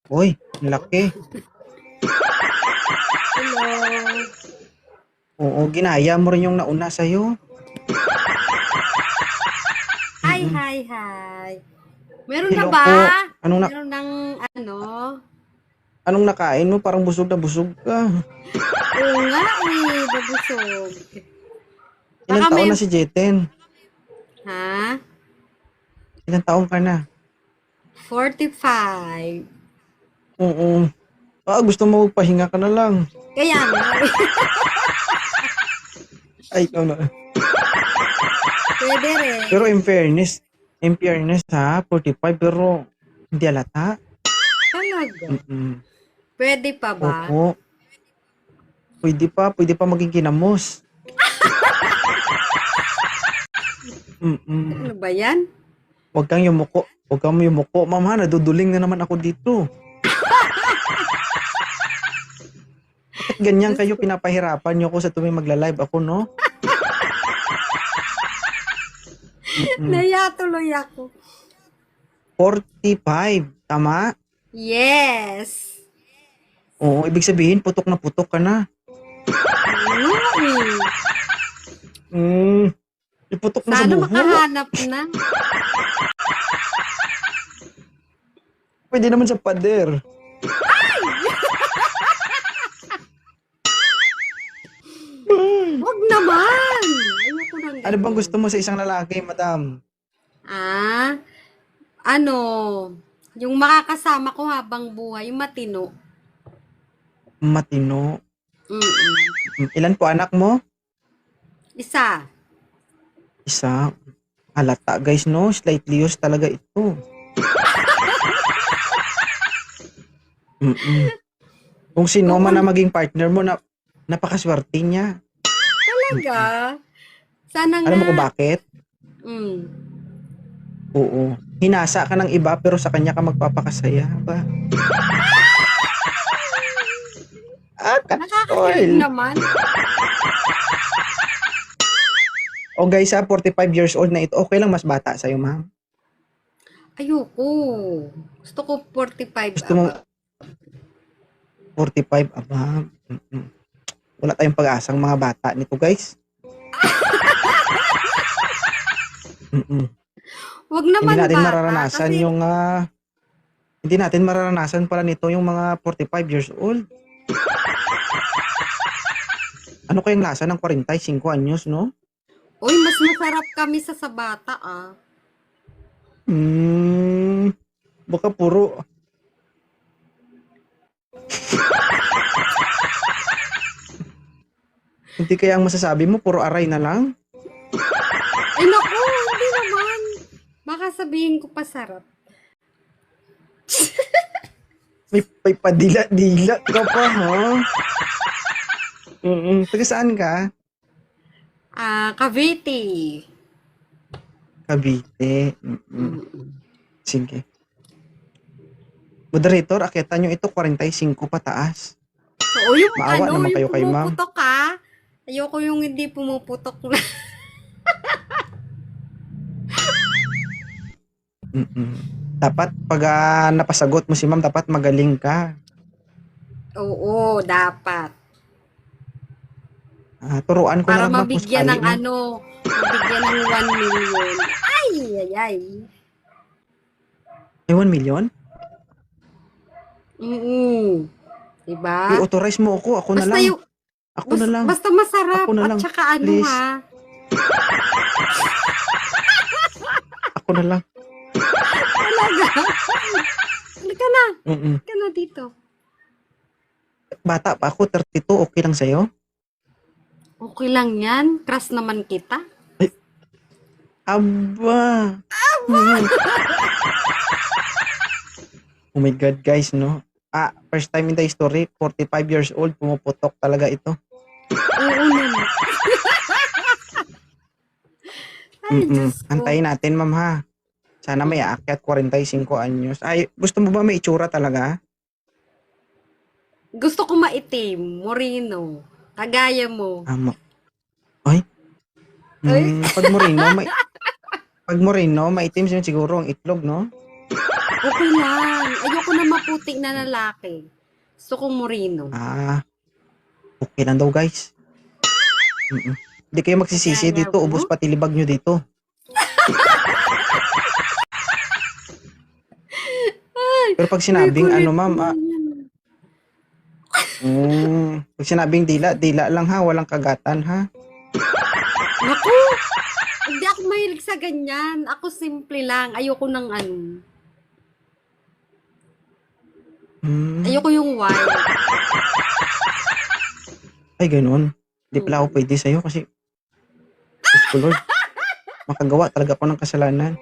Uy, ang laki. Hello. Oo, ginaya mo rin yung nauna sa'yo. Hi, Mm. hi, hi. Meron na Hello ba? po. Meron ng ano? Anong nakain mo? Parang busog na busog ka. Oo nga eh, babusog. Ilang Baka may, taon na si Jeten? ha? Ilang taon ka na? 45. Oo. Gusto mo magpahinga ka na lang. Kaya nga eh. Ay, ikaw na. Pwede rin. Pero in fairness ha, 45 pero hindi halata. Talaga. Mm-mm. Pwede pa ba? Oo. Pwede pa maging kinamos. Ano Mm-mm. ba yan? Huwag kang yumuko, ma'am ha, naduduling na naman ako dito. Bakit ganyan Diyos kayo, ko. pinapahirapan niyo ako sa tuwing magla-live ako, no? Mm-mm. Naya tuloy ako. 45, tama? Yes. Oo, ibig sabihin, putok na putok ka na. Ano eh. Iputok mo sa Sana buho. makahanap na. Pwede naman sa pader. Wag naman. Ayoko nang Ano bang ganyan. gusto mo sa isang lalaki, madam? Ah, ano, yung makakasama ko habang buhay, yung matino. Matino. Mm-mm. Ilan po anak mo? Isa. Isa. Halata, guys, no? Slightly used talaga ito. Mm-mm. Kung sino man Oo, na maging partner mo, napakaswerte niya. talaga. Mm-mm. Sana Alam nga. mo kung bakit? Mm. Oo. Hinasa ka ng iba pero sa kanya ka magpapakasaya ba? Nakakakilig Katol. naman. O guys, 45 years old na ito. Okay lang mas bata sa'yo, ma'am. Ayoko. Gusto ko 45 Gusto mo aba. 45 aba. Mm-mm. Wala tayong pag-asang mga bata nito, guys. Mm-mm. Wag Hindi naman natin bata mararanasan kasi yung hindi natin mararanasan pala nito yung mga 45 years old. Ano kayang lasa ng 45 anyos, no? uy, mas masarap kami sa bata ah. Hmm, baka puro hindi kaya ang masasabi mo puro aray na lang? Ay naku, hindi naman. Baka sabihin ko pa sarap. May padila-dila ka pa, ha? Taga saan ka? Ah, Cavite. Cavite. Mm. Sige. Moderator, akitan nyo ito 45 pataas. So, yung Maawa naman yung kayo kay ma'am. pumuputok ha. Ayoko yung hindi pumuputok na. Dapat pag napasagot mo si ma'am, dapat magaling ka. Oo, dapat. Turuan ko na Para lang ma'am kung mabigyan sakali, ng ma'am. mabigyan ng 1 million. Ay, ay, ay. May 1 million? Diba? I-authorize mo ako. Ako na Basta lang. yung, Ako na lang. basta masarap Ako na at lang. saka ano Please. ha. Ako na lang. Talaga. Halika na. Mm-mm. Halika na dito. Bata pa ako, 32. Okay lang sa'yo? Okay lang yan. Crush naman kita. Aba. Mm. Oh my God, guys, no? First time in the history, 45 years old, pumuputok talaga ito. Oo naman. Ay, Diyos ko. Antayin natin, ma'am, ha? Sana may aakyat 45 anyos. Ay, gusto mo ba may itsura talaga? Gusto ko maitim. Moreno. Kagaya mo. Ay, Ay, pag moreno, maitim siguro ang itlog, no? Okay lang. Ayoko na maputing na lalaki. Gusto kong moreno. Okay lang daw, guys. Mm-mm. Hindi kayo magsisisi Yaya dito. Ubos mo? pati libag nyo dito. Pero pag May sinabing kulit ma'am, mo yan. pag sinabing dila, dila lang ha. Walang kagatan ha. Naku! Hindi ako mahilig sa ganyan. Ako simple lang. Ayoko ng ano. Ayoko yung wild. Ay, ganun. Hindi pala ako pwede sa'yo kasi, Diyos ko Lord, makagawa talaga ako ng kasalanan.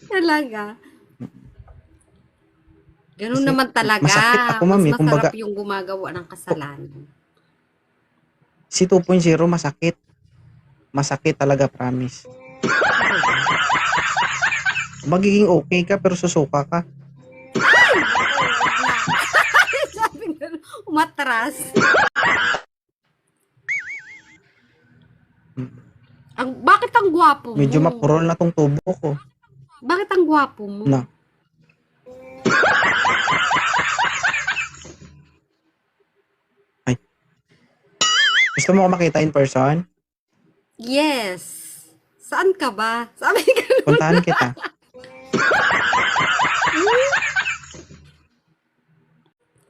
Talaga. Ganun Kasi naman talaga. masakit ako, ma'am, Mas eh. Kumbaga, masarap yung gumagawa ng kasalanan. si 2.0 masakit. Masakit talaga, promise. Magiging okay ka pero susuka ka. Sabi nga, umatras. Bakit ang gwapo mo? Medyo mapurol na tong tubo ko. Bakit ang gwapo mo? Na. Ay. Gusto mo ko makita in person? Yes. Saan ka ba? Sabi ka Puntahan kita.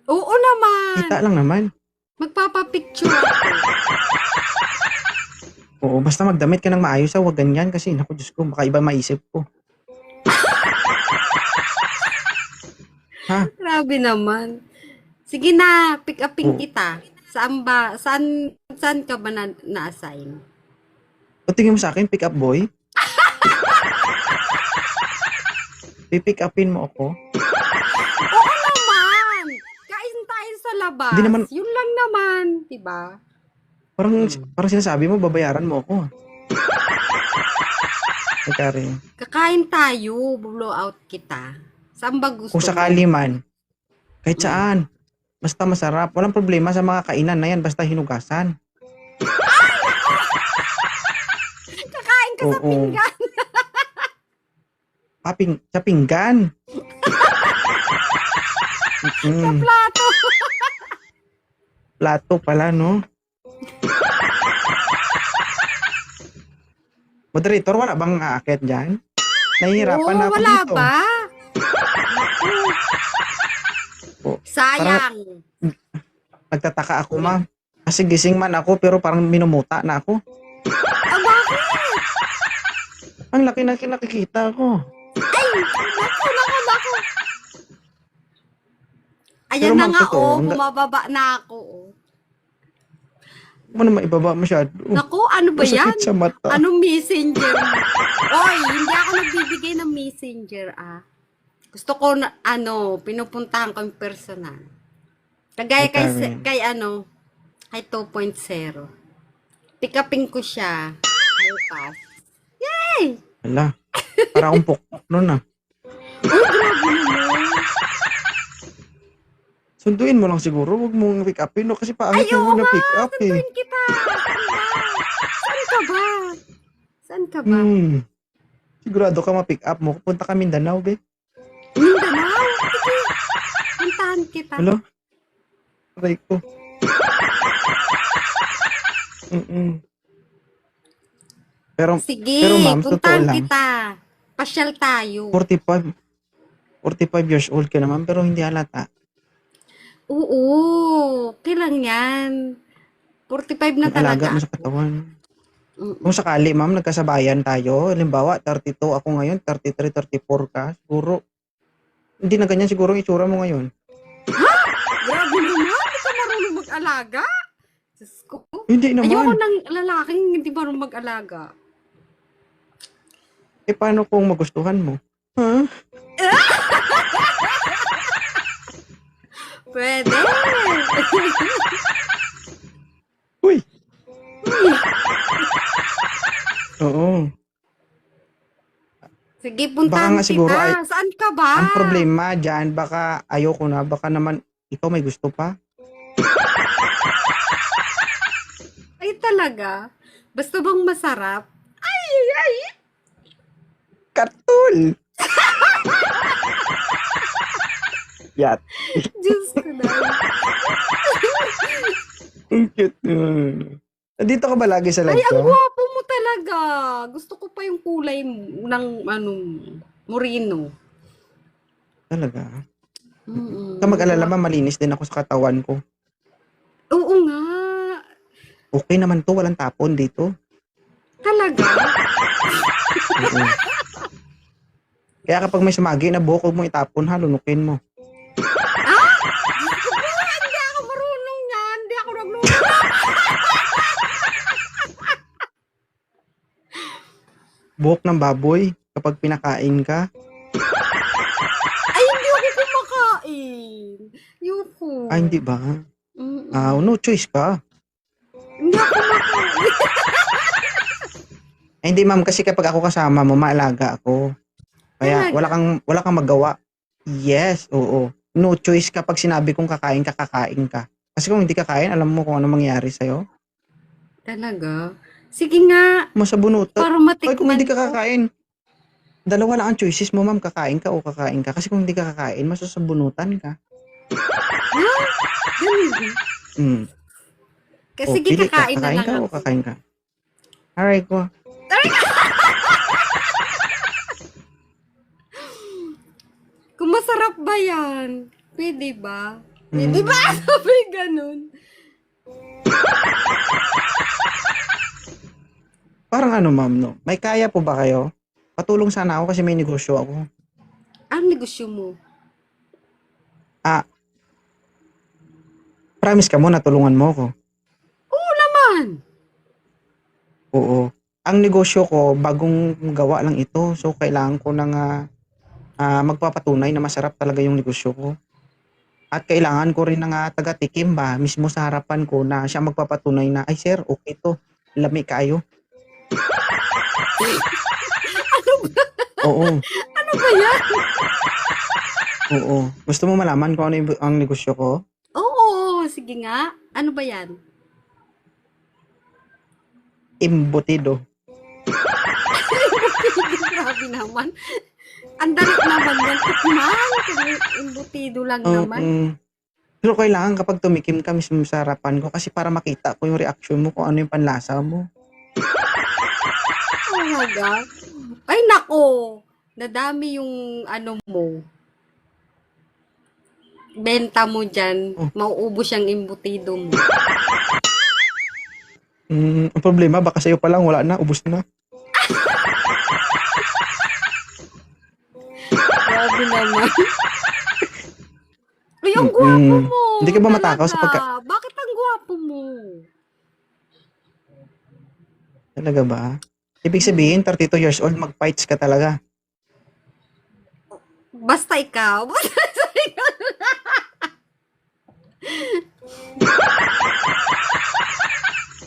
Oo naman. Kita lang naman. Magpapapicture ako. Oo, basta magdamit ka ng maayos ha. Huwag ganyan kasi, naku Diyos ko, baka iba maisip ko. Ha? Grabe naman. Sige na, pick upin kita. Saan ba? Saan ka ba na-assign? O tingin mo sa akin, pick up boy? Pipick upin mo ako? Oo naman! Kain tayo sa labas. Hindi naman- Yun lang naman, diba? Parang sinasabi mo, babayaran mo ako. Ay, Karen. Kakain tayo, blow out kita. Saan ba gusto Kung sakali man, kahit saan, basta masarap. Walang problema sa mga kainan na yan, basta hinugasan. Kakain ka sa Oo. pinggan. Sa pinggan. Plato. Plato pala, no? Moderator, wala bang aakyat dyan? Nahihirapan na ako wala dito. ba? Oo. Sayang. Nagtataka ako, ma'am. Kasi gising man ako, pero parang minumuta na ako. Bakit? Ang laki na nakikita ko. Naku. Ayan Pero na ma'am, nga, totoo, bumababa na ako. Huwag mo na maibaba masyado. Naku, ano ba yan? Masakit sa mata. Anong messenger? Oy, hindi ako nagbibigay ng messenger, Gusto ko na, pinupuntahan ko yung personal. Kagaya Ay, Karen. kay 2.0. Pick upin ko siya. Bukas. Yay! Hala. Para akong pukpok nun ah. Oh, grabe naman. Sunduin mo lang siguro. Huwag mong pick upin. No? Kasi paangit mo na pick up eh. Sunduin kita. Saan ka ba? Sigurado ka ma-pick up mo. Punta ka Mindanao, be. Mindanao? Sige. Puntahan kita. Hello? Aray ko. Sige, pero ma'am, totoo puntahan lang. kita. Pasyal tayo. 45 years old ka naman pero hindi halata. Oo, okay lang yan. 45 na Ang alaga talaga mo sa ako. katawan. Mm-mm. Kung sakali, ma'am, nagkasabayan tayo. Halimbawa, 32 ako ngayon, 33, 34 ka. Siguro, hindi na ganyan siguro ang itsura mo ngayon. Grabe naman, hindi ka marunong mag-alaga. Diyos ko. Hindi Ayoko naman. ng lalaking hindi marunong mag-alaga. Eh, paano kung magustuhan mo? Ha? Pwede. Uy! Oo. Sige, Baka puntahan nga siguro kita. Saan ka ba? Ang problema dyan, baka ayoko na, baka naman ikaw may gusto pa. Ay, talaga? Basta bang masarap? Kartul! Yat. Diyos ko na. Ang cute. Nandito ka ba lagi sa Ay, live ang ko? gwapo mo talaga. Gusto ko pa yung kulay ng moreno. Talaga. Ka Mm, mag-alala gwapo. malinis din ako sa katawan ko. Oo nga. Okay naman to, walang tapon dito. Talaga? Oo. Kaya kapag may sumagi na buhok, huwag mo itapon ha, lunukin mo. Hindi ako marunong yan. Hindi ako nagluluto. Buhok ng baboy, kapag pinakain ka. Ay, hindi ako kumakain. Yuko. Hindi ba? No choice ka. Hindi ako kumakain. Hindi ma'am, kasi kapag ako kasama mo, maalaga ako. Kaya Talaga? wala kang magawa. Yes, oo. No choice kapag sinabi kong kakain ka, kakain ka. Kasi kung hindi kakain, alam mo kung ano mangyayari sa'yo. Talaga? Sige nga. Masabunutan. Para Ay, kung hindi matikman ka ko. kakain, dalawa lang ang choices mo, ma'am. Kakain ka o kakain ka. Kasi kung hindi ka kakain, masasabunutan ka. Ha? Ganun. Mm. Sige, Pili ka. kakain na Kakain lang ka o ako. kakain ka. Alright ko. Kung masarap ba yan? Pwede ba? Pwede ba? Sabi ganun. Parang ano, ma'am, no? May kaya po ba kayo? Patulong sana ako kasi may negosyo ako. Ang negosyo mo? Promise ka mo, natulungan mo ako. Oo naman. Oo. Ang negosyo ko, bagong gawa lang ito. So, kailangan ko ng magpapatunay na masarap talaga yung negosyo ko. At kailangan ko rin ng taga-tikim ba, mismo sa harapan ko na siya magpapatunay na, ay sir, okay to. Lami kayo. Oo. Ano ba yan? Oo. Gusto mo malaman kung ano ang negosyo ko? Oo, sige nga. Ano ba yan? Embutido. Grabe naman. Ang dali naman yan. Tikman. Imbutido lang naman. Pero kailangan kapag tumikim ka mismo sa harapan ko kasi para makita ko yung reaction mo kung ano yung panlasa mo. Oh my God. Ay, nako. Nadami yung ano mo. Benta mo dyan. Oh. Mauubos yung imbutido mo. Ang problema, baka sa'yo pa lang, wala na, ubos na. Grabe naman. Uy, ang gwapo mo. Hindi ka ba matakaw sa Bakit ang gwapo mo? Talaga ba? Ibig sabihin, 32 years old, mag-fights ka talaga. Basta ikaw.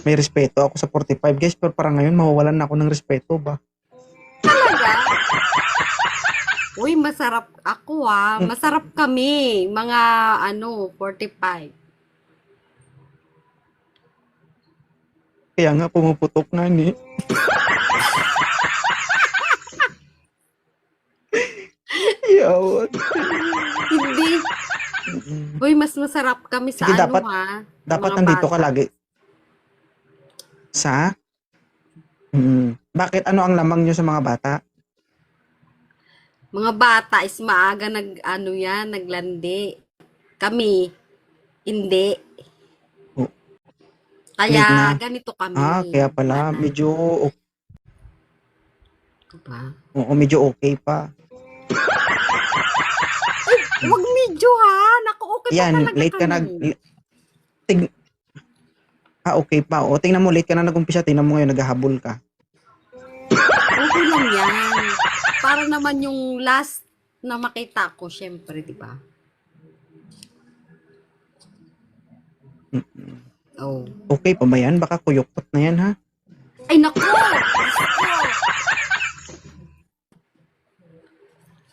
May respeto ako sa 45 guys, pero parang ngayon mawawalan na ako ng respeto ba? Talaga? Uy, masarap ako Masarap kami. Mga 45. Kaya nga pumuputok na ni. Yawat. Hindi. Uy, mas masarap kami sa Sige, dapat mga nandito ka bata. lagi. Sa? Bakit ano ang lamang nyo sa mga bata? Mga bata is maaga naglandi. Kami, hindi. Oh. Kaya Late na. ganito kami. Kaya pala, medyo, Diba? medyo okay pa. Huwag medyo Naku, okay pa Yan, talaga late ka kami. okay pa. O, tingnan mo, late ka na nag-umpisa. Tingnan mo ngayon, naghahabol ka. Okay lang yan. Para naman yung last na makita ko, syempre, di ba? Oh. Okay pa ba yan? Baka kuyukot na yan, ha? Ay, naku!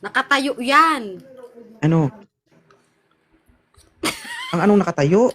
Nakatayo yan. Ano? Ang anong nakatayo?